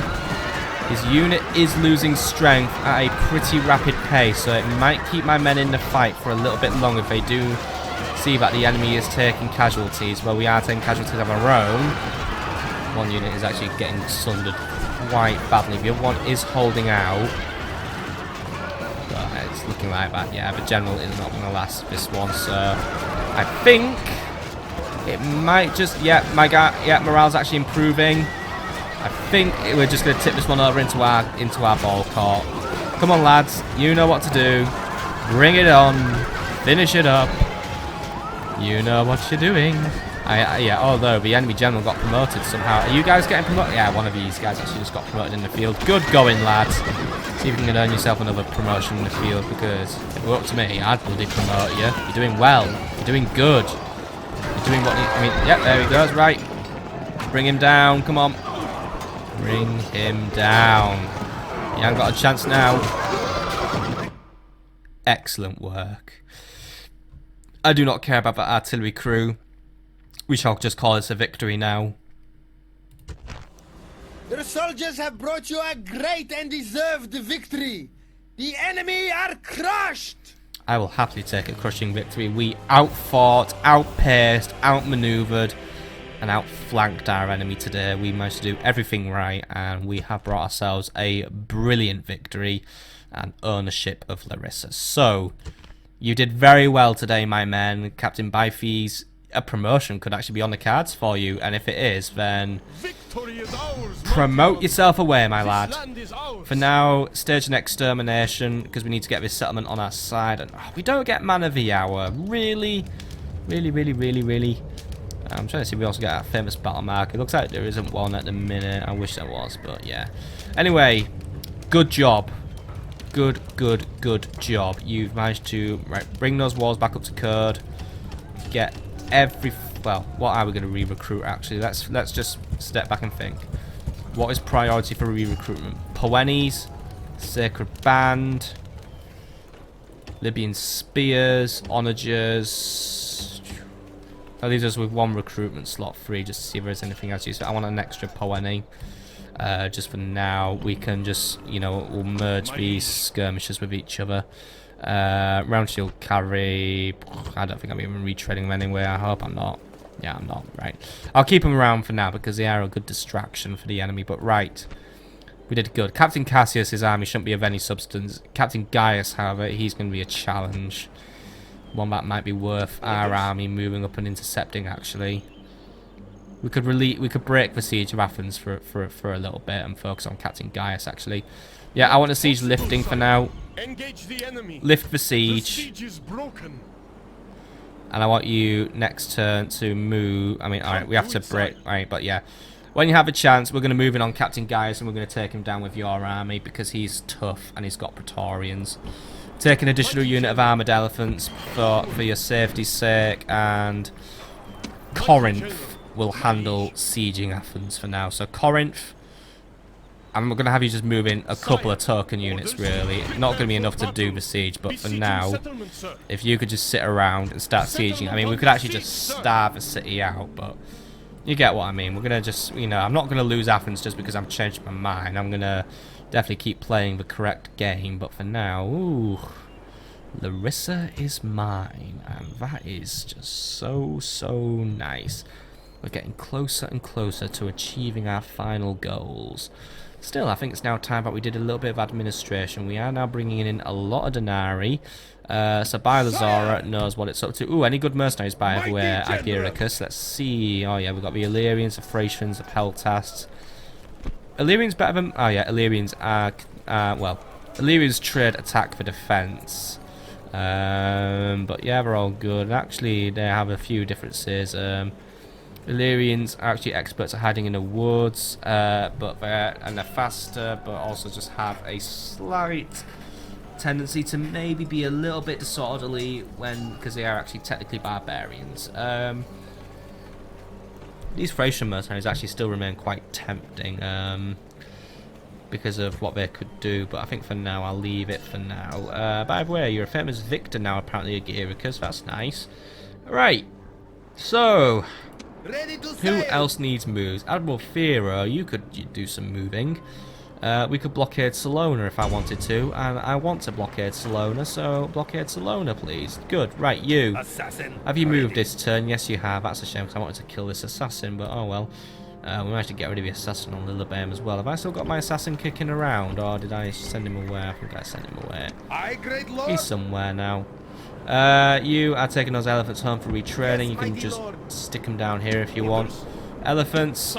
His unit is losing strength at a pretty rapid pace, so it might keep my men in the fight for a little bit longer if they do see that the enemy is taking casualties. Well, we are taking casualties of our own. One unit is actually getting sundered quite badly. The other one is holding out. But it's looking like that. Yeah, the general is not going to last this one, so I think... it might just, morale's actually improving. I think we're just going to tip this one over into our ball court. Come on, lads. You know what to do. Bring it on. Finish it up. You know what you're doing. Yeah, although the enemy general got promoted somehow. Are you guys getting promoted? Yeah, one of these guys actually just got promoted in the field. Good going, lads. See if you can earn yourself another promotion in the field, because if it were up to me, I'd bloody promote you. You're doing well. You're doing good. You're doing what I mean, yep, there he goes. Right. Bring him down. Come on. Bring him down. He hasn't got a chance now. Excellent work. I do not care about the artillery crew. We shall just call this a victory now. Your soldiers have brought you a great and deserved victory. The enemy are crushed. I will happily take a crushing victory. We outfought, outpaced, outmaneuvered, and outflanked our enemy today. We managed to do everything right, and we have brought ourselves a brilliant victory and ownership of Larissa. So, you did very well today, my men. Captain Byfees, a promotion could actually be on the cards for you, and if it is, then promote yourself away, my lad. For now, stage an extermination, because we need to get this settlement on our side. And we don't get man of the hour. Really? Really? I'm trying to see if we also get our famous battle mark. It looks like there isn't one at the minute. I wish there was, but yeah. Anyway, good job. Good job. You've managed to bring those walls back up to code. Get well, what are we going to re-recruit actually? Let's just step back and think. What is priority for re-recruitment? Poenis, Sacred Band, Libyan Spears, Onagers. That leaves us with one recruitment slot free, just to see if there's anything else useful. I want an extra Poeni. Just for now, we can just, you know, we'll merge these skirmishers with each other. Round shield carry. I don't think I'm even retreading them anyway. I hope I'm not. Yeah, I'm not. Right. I'll keep them around for now because they are a good distraction for the enemy. But right, we did good. Captain Cassius's army shouldn't be of any substance. Captain Gaius, however, he's going to be a challenge. One that might be worth our army moving up and intercepting. Actually, we could break the siege of Athens for a little bit and focus on Captain Gaius. Actually, yeah, I want the siege lifting for now. Engage the enemy. Lift the siege. The siege is broken. And I want you next turn to move. I mean, alright, we have to break. Alright, but yeah. When you have a chance, we're going to move in on Captain Gaius and we're going to take him down with your army because he's tough and he's got Praetorians. Take an additional unit of armoured elephants for your safety's sake, and Corinth will handle sieging Athens for now. So Corinth, I'm going to have you just move in a couple of token units, really. Not going to be enough to do the siege, but for now, if you could just sit around and start sieging. I mean, we could actually just starve the city out, but you get what I mean. We're going to just, you know, I'm not going to lose Athens just because I've changed my mind. I'm going to definitely keep playing the correct game, but for now, ooh, Larissa is mine, and that is just so nice. We're getting closer and closer to achieving our final goals. Still, I think it's now time that we did a little bit of administration. We are now bringing in a lot of denarii. So Bilazora knows what it's up to. Ooh, any good mercenaries by the way, Agiricus? Let's see. Oh yeah, we've got the Illyrians, the Thracians, the Peltasts. Illyrians better than... Oh yeah, Illyrians are... well, Illyrians trade attack for defense. But yeah, they're all good. Actually, they have a few differences. Illyrians are actually experts at hiding in the woods, but they're faster, but also just have a slight tendency to maybe be a little bit disorderly because they are actually technically barbarians. These Thracian mercenaries actually still remain quite tempting because of what they could do, but I think for now I'll leave it for now. By the way, you're a famous victor now, apparently, Agiricus. That's nice. Right, so who else needs moves? Admiral Fero, you could do some moving. We could blockade Salona if I wanted to, and I want to blockade Salona, so blockade Salona, please. Good. Right, you. Assassin. Have you moved this turn? Yes, you have. That's a shame because I wanted to kill this assassin, but oh well. We managed to get rid of the assassin on Lillibame as well. Have I still got my assassin kicking around, or did I send him away? I think I sent him away. Great Lord. He's somewhere now. You are taking those elephants home for retraining. You can just stick them down here if you want. Elephants,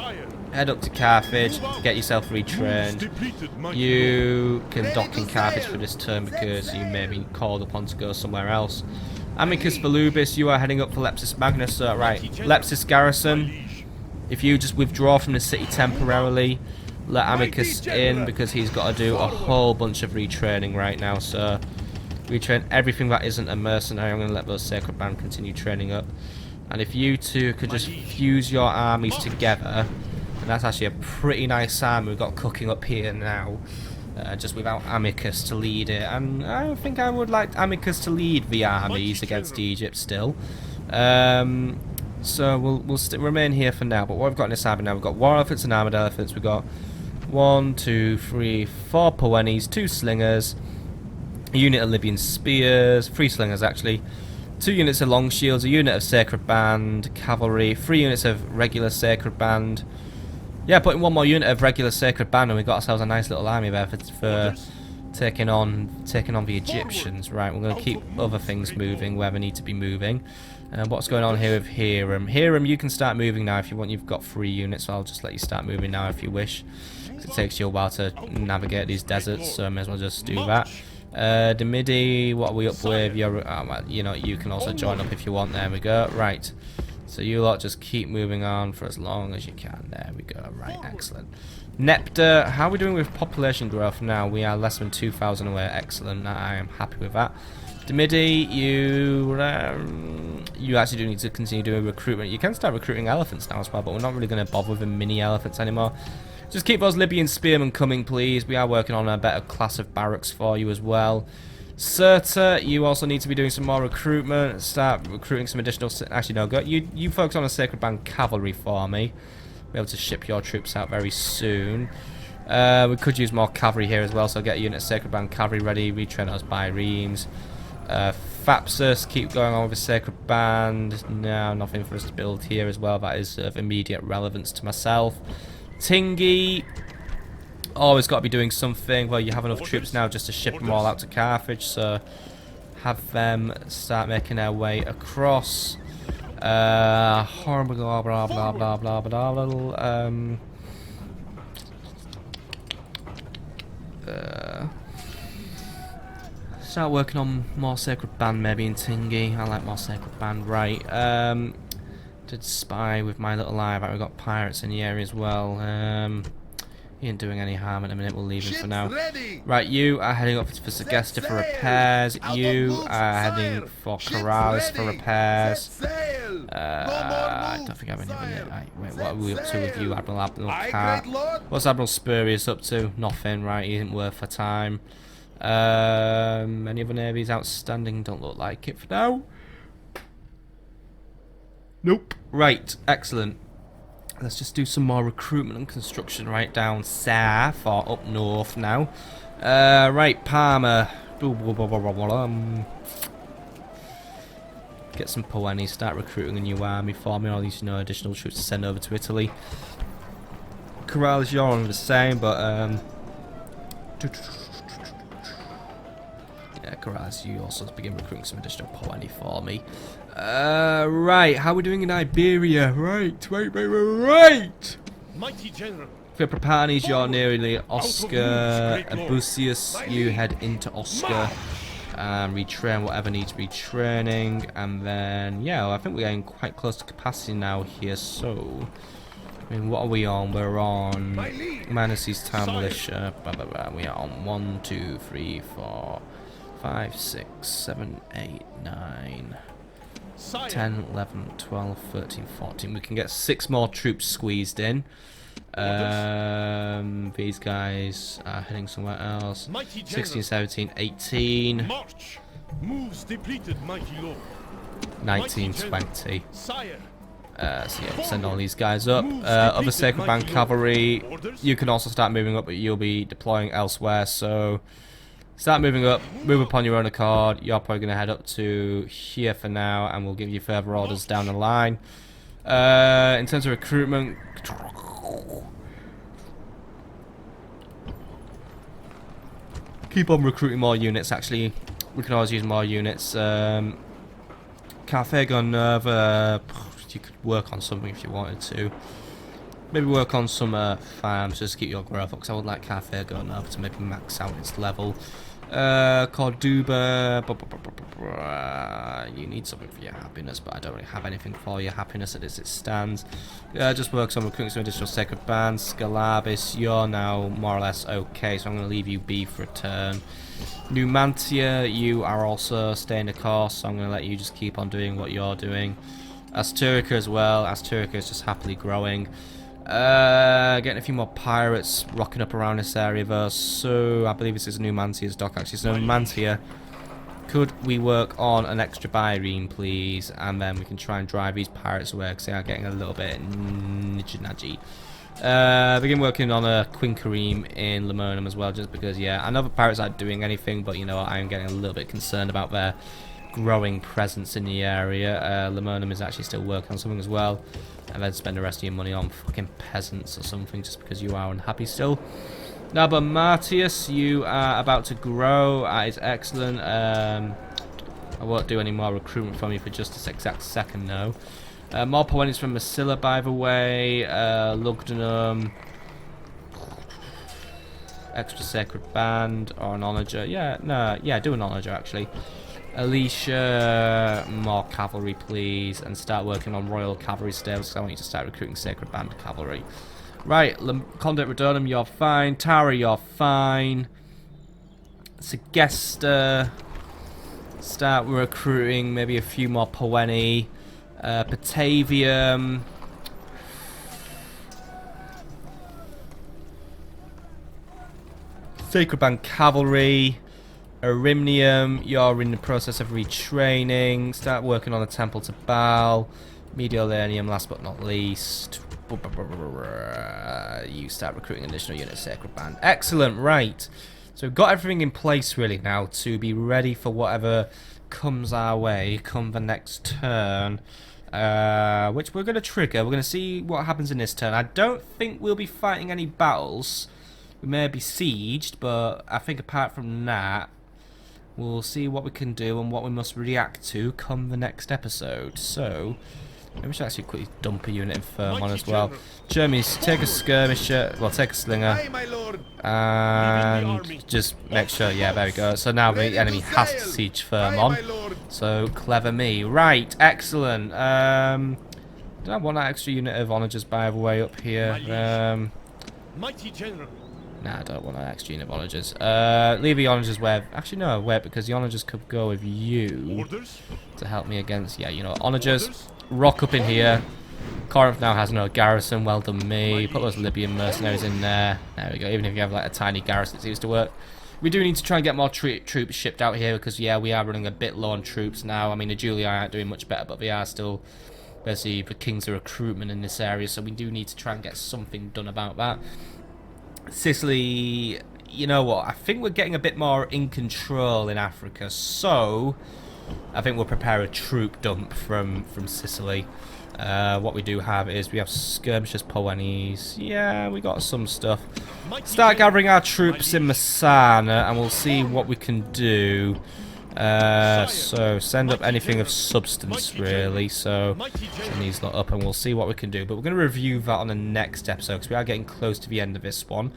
head up to Carthage, get yourself retrained. You can dock in Carthage for this turn because you may be called upon to go somewhere else. Amicus Volubis, you are heading up for Leptis Magnus. Right, Leptis Garrison, if you just withdraw from the city temporarily, let Amicus in, because he's got to do a whole bunch of retraining right now. So retrain everything that isn't a mercenary. I'm going to let those Sacred Band continue training up. And if you two could just fuse your armies together, and that's actually a pretty nice army we've got cooking up here now, just without Amicus to lead it. And I think I would like Amicus to lead the armies against Egypt still. So we'll remain here for now. But what we've got in this army now, we've got war elephants and armored elephants. We've got 1, 2, 3, 4 Poenis, 2 slingers, a unit of Libyan spears, 3 slingers actually, 2 units of long shields, a unit of Sacred Band cavalry, 3 units of regular Sacred Band. Yeah, putting 1 more unit of regular Sacred Band, and we've got ourselves a nice little army there for taking on the Egyptians. Right, we're going to keep other things moving where they need to be moving. What's going on here with Hiram? Hiram, you can start moving now if you want. You've got 3 units, so I'll just let you start moving now if you wish. It takes you a while to navigate these deserts, so I may as well just do that. Demidi, what are we up with? You're, you know, you can also join up if you want. There we go. Right. So you lot just keep moving on for as long as you can. There we go. Right, excellent. Nepta, how are we doing with population growth now? We are less than 2,000 away. Excellent. I am happy with that. Demidi, you actually do need to continue doing recruitment. You can start recruiting elephants now as well, but we're not really going to bother with the mini elephants anymore. Just keep those Libyan spearmen coming, please. We are working on a better class of barracks for you as well. Serta, you also need to be doing some more recruitment. Start recruiting some additional... Actually, no, go. You focus on a Sacred Band cavalry for me. Be able to ship your troops out very soon. We could use more cavalry here as well, so get a unit of Sacred Band cavalry ready. Retrain those biremes. Thapsus, keep going on with the Sacred Band. No, nothing for us to build here as well. That is of immediate relevance to myself. Tingi, always got to be doing something. Well, you have enough troops now just to ship them all out to Carthage, so have them start making their way across. Horrible, blah blah blah blah blah blah. Start working on more Sacred Band maybe in Tingi. I like more Sacred Band, right. Did spy with my little eye, but we've got pirates in the area as well. He ain't doing any harm at the minute, we'll leave him for now. Right, you are heading up for Segesta for repairs. You are heading for Corrales for repairs. I don't think I have any other. Wait, what are we up to with you, Admiral Cart? What's Admiral Spurious up to? Nothing, right, he isn't worth our time. Any other navies outstanding? Don't look like it for now. Nope. Right, excellent. Let's just do some more recruitment and construction right down south or up north now. Right, Palmer. Get some Poeni, start recruiting a new army for me, all these, you know, additional troops to send over to Italy. Corrales, you're on the same, but yeah, Corrales, you also begin recruiting some additional Poeni for me. Right, how are we doing in Iberia? Right. Mighty General. For Propanis, you're nearly Oscar. Abusius, you head into Oscar. Retrain whatever needs retraining. And then, yeah, I think we're getting quite close to capacity now here, so... I mean, what are we on? We're on... Manasseh's Town Militia. We are on 1, 2, 3, 4, 5, 6, 7, 8, 9... 10, 11, 12, 13, 14. We can get 6 more troops squeezed in. These guys are heading somewhere else. 16, 17, 18. 19, 20. So yeah, send all these guys up. Other Sacred Band cavalry, you can also start moving up, but you'll be deploying elsewhere, so... Start moving up, move upon your own accord. You're probably going to head up to here for now, and we'll give you further orders down the line. In terms of recruitment... Keep on recruiting more units, actually. We can always use more units. Carthago Nerva, you could work on something if you wanted to. Maybe work on some farms just to keep your growth up, because I would like Carthago Nerva to maybe max out its level. Corduba. You need something for your happiness, but I don't really have anything for your happiness as it stands. Just works on recruiting some additional sacred bands. Scalabis, you're now more or less okay, so I'm going to leave you be for a turn. Numantia, you are also staying the course, so I'm going to let you just keep on doing what you're doing. Asturica as well. Asturica is just happily growing. Getting a few more pirates rocking up around this area though, so I believe this is Numantia's dock actually. So Numantia, could we work on an extra bireme please, and then we can try and drive these pirates away because they are getting a little bit nudgy. Begin working on a quinquereme in Lamernum as well, just because yeah, I know the pirates aren't doing anything, but you know I am getting a little bit concerned about their growing presence in the area. Lamernum is actually still working on something as well, and then spend the rest of your money on fucking peasants or something just because you are unhappy still. Now, but Martius, you are about to grow. That is excellent. I won't do any more recruitment from you for just this exact second now. More points from Masilla, by the way. Lugdunum. Extra sacred band or an onager. Yeah, no, yeah, do an onager actually. Alicia, more cavalry please, and start working on royal cavalry stables, because I want you to start recruiting sacred band cavalry. Right, Conduct Redonum, you're fine. Tara, you're fine. Segesta, start recruiting maybe a few more Poeni. Patavium. Sacred band cavalry. Arimnium, you're in the process of retraining. Start working on a temple to Baal. Mediolanium, last but not least. You start recruiting additional units, Sacred Band. Excellent, right. So we've got everything in place really now to be ready for whatever comes our way come the next turn. Which we're going to trigger. We're going to see what happens in this turn. I don't think we'll be fighting any battles. We may be sieged, but I think apart from that, we'll see what we can do and what we must react to come the next episode. So, maybe we should actually quickly dump a unit in Firmon as well. Germans, take a skirmisher, well, take a slinger, and just make sure, yeah, there we go. So now the enemy has to siege Firmon. So, clever me. Right, excellent. Do I want that extra unit of onagers, by the way, up here? Mighty General. Nah, I don't want an extra unit of onagers. Leave the onagers where... Actually, no, wait, because the onagers could go with you to help me against... Yeah, you know, onagers, rock up in here. Corinth now has no garrison, well done me. Put those Libyan mercenaries in there. There we go, even if you have like a tiny garrison, it seems to work. We do need to try and get more troops shipped out here, because, yeah, we are running a bit low on troops now. I mean, the Julii aren't doing much better, but they are still... Basically, the king's a recruitment in this area, so we do need to try and get something done about that. Sicily, you know what, I think we're getting a bit more in control in Africa, so I think we'll prepare a troop dump from Sicily. What we do have is we have skirmishers, Poenis, yeah, we got some stuff. Start gathering our troops in Massana and we'll see what we can do. So send up anything of substance really, so send these lot up and we'll see what we can do, but we're going to review that on the next episode because we are getting close to the end of this one.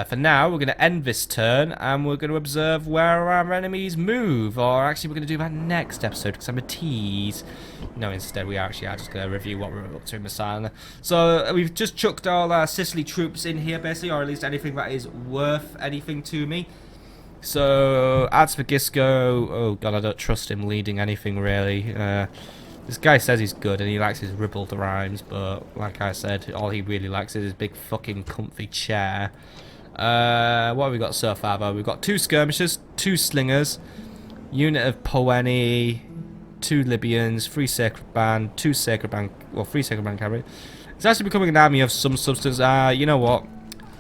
For now we're going to end this turn and we're going to observe where our enemies move, or actually we're going to do that next episode because I'm a tease. No, instead we are just going to review what we're up to in Massana. So we've just chucked all our Sicily troops in here basically, or at least anything that is worth anything to me. So, as for Gisco, oh god, I don't trust him leading anything really. This guy says he's good and he likes his ribald rhymes, but like I said, all he really likes is his big fucking comfy chair. What have we got so far though? We've got 2 skirmishers, 2 slingers, unit of Poeni, 2 Libyans, 3 sacred band, 2 sacred band, well 3 sacred band cavalry. It's actually becoming an army of some substance. You know what?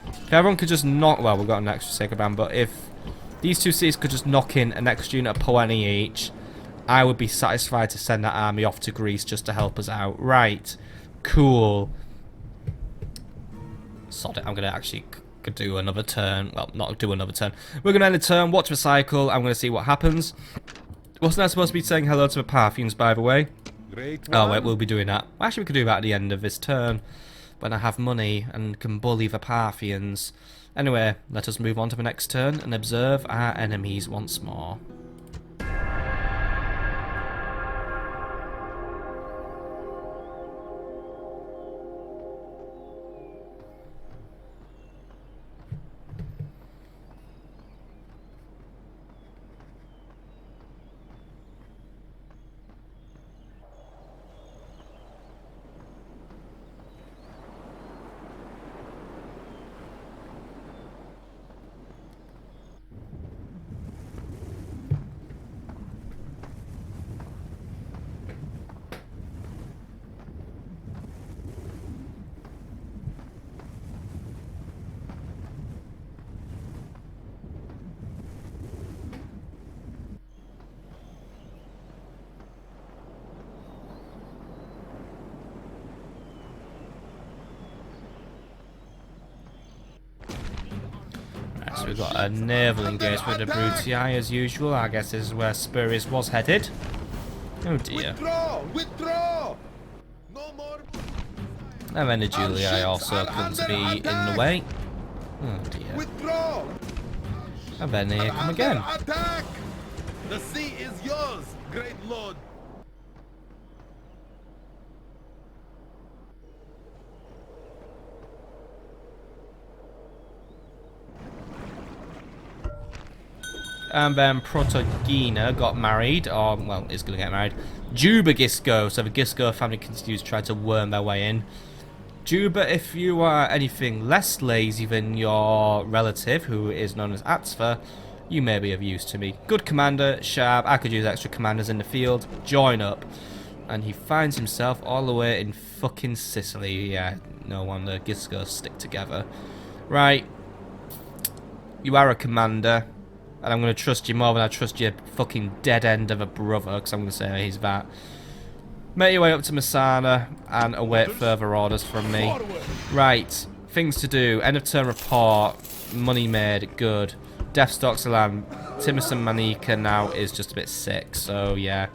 If everyone could just knock, well we've got an extra sacred band, but if these 2 cities could just knock in an extra unit of Poeni each, I would be satisfied to send that army off to Greece just to help us out. Right. Cool. Sod it, I'm going to actually do another turn. Well, not do another turn. We're going to end the turn, watch the cycle, I'm going to see what happens. Wasn't I supposed to be saying hello to the Parthians, by the way? Oh, wait, we'll be doing that. Actually, we could do that at the end of this turn, when I have money and can bully the Parthians. Anyway, let us move on to the next turn and observe our enemies once more. So we've got a naval engagement with the Brutii as usual. I guess this is where Spurious was headed. Oh dear. Withdraw! No more. And then the Julii also come to be in the way. Oh dear. Withdraw! And then they come again. Attack! The sea is yours, great lord. And then Protogina got married, or, well, is going to get married. Juba Gisco, so the Gisco family continues to try to worm their way in. Juba, if you are anything less lazy than your relative, who is known as Atzva, you may be of use to me. Good commander, sharp, I could use extra commanders in the field, join up. And he finds himself all the way in fucking Sicily. Yeah, no wonder Giscos stick together. Right, you are a commander. And I'm going to trust you more than I trust your fucking dead end of a brother, because I'm going to say he's that. Make your way up to Messana and await further orders from me. Right, things to do. End of turn report. Money made. Good. Death stocks alarm. Timus and Manika now is just a bit sick, so yeah.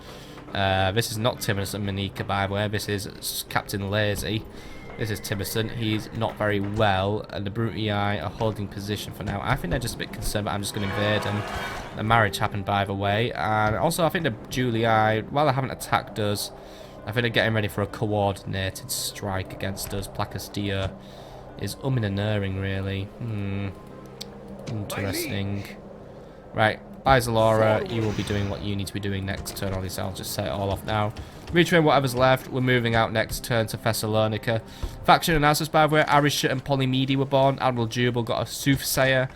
This is not Timus and Manika, by the way. This is Captain Lazy. This is Timmerson. He's not very well, and the Brutii are holding position for now. I think they're just a bit concerned, but I'm just going to invade, and the marriage happened by the way. And also, I think the Julii, while they haven't attacked us, I think they're getting ready for a coordinated strike against us. Placus Dia is umming and erring, really. Interesting. Right, Isolora, you will be doing what you need to be doing next turn. Obviously, I'll just set it all off now. Retrain whatever's left. We're moving out next turn to Thessalonica. Faction announcements, by the way. Arisha and Polymede were born. Admiral Jubal got a soothsayer.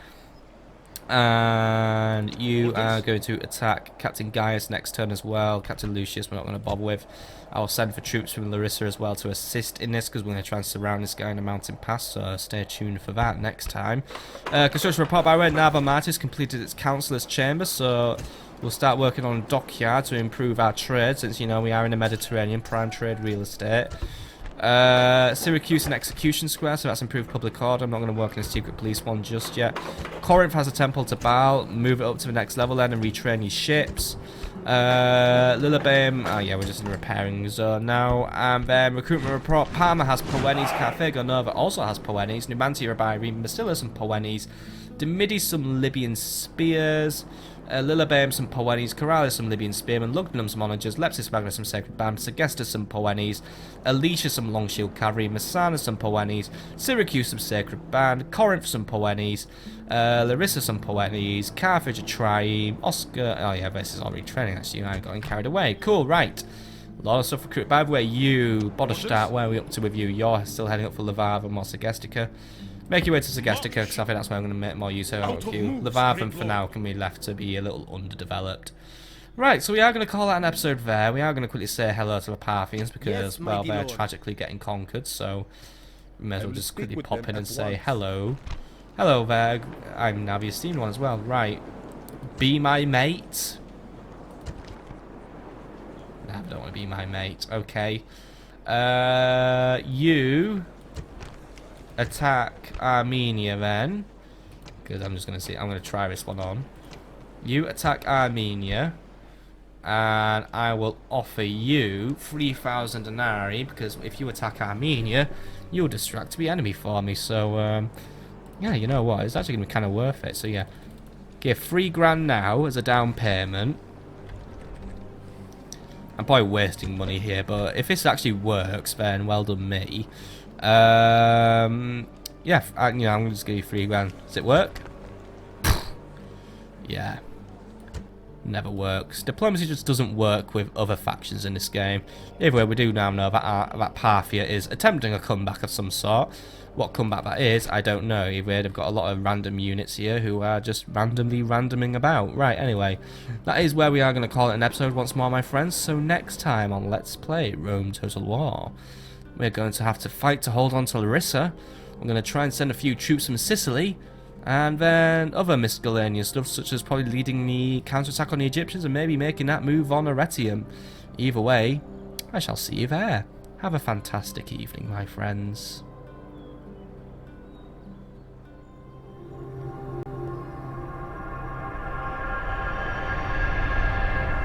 And you are going to attack Captain Gaius next turn as well. Captain Lucius, we're not going to bother with. I will send for troops from Larissa as well to assist in this, because we're going to try and surround this guy in the mountain pass, so stay tuned for that next time. Construction report, by the way. Nava Martis completed its councillor's chamber, so we'll start working on a dockyard to improve our trade, since, you know, we are in the Mediterranean, prime trade real estate. Syracuse and Execution Square, so that's improved public order. I'm not going to work in a secret police one just yet. Corinth has a temple to Baal. Move it up to the next level then and retrain your ships. Lilibame, oh yeah, we're just in the repairing zone now. And then recruitment report. Parma has Poenis. Carthago Nova also has Poenis. Numantia, Rabiri, Massilla some Poenis. Demidi some Libyan spears. Lilibame some Poenis. Corralis some Libyan spearmen. Lugnum some onagers. Lepsis Magnus some sacred band. Segestus some Poenis. Alicia some long shield cavalry. Messana some Poenis. Syracuse some sacred band. Corinth some Poenis. Larissa some Poenis. Carthage a trieme. Oscar, oh yeah, this is already training actually. I got carried away. Cool, right. A lot of stuff recruited. By the way, you, Boderstadt, where are we up to with you? You're still heading up for Levarth and more Segestica. Make your way to Segestica, because I think that's where I'm going to make more use of you. Levarth for now can be left to be a little underdeveloped. Right, so we are going to call that an episode there. We are going to quickly say hello to the Parthians, because, yes, well, they're tragically getting conquered, so we may as well just quickly pop in and say hello. Hello there, I'm now the esteemed one as well. Right, be my mate. No, I don't want to be my mate. Okay. You attack Armenia then. Because I'm just going to see. I'm going to try this one on. You attack Armenia. And I will offer you 3,000 denarii. Because if you attack Armenia, you'll distract the enemy for me. So, Yeah, you know what? It's actually going to be kind of worth it. So yeah, give 3 grand now as a down payment. I'm probably wasting money here, but if this actually works, then well done me. Yeah, I'm going to just give you 3 grand. Does it work? Yeah. Never works. Diplomacy just doesn't work with other factions in this game. Either way, we do now know that Parthia is attempting a comeback of some sort. What comeback that is, I don't know. Either they've got a lot of random units here who are just randomly randoming about. Right, anyway, that is where we are going to call it an episode once more, my friends. So next time on Let's Play Rome Total War, we're going to have to fight to hold on to Larissa. We're going to try and send a few troops from Sicily. And then other miscellaneous stuff, such as probably leading the counterattack on the Egyptians and maybe making that move on Arretium. Either way, I shall see you there. Have a fantastic evening, my friends.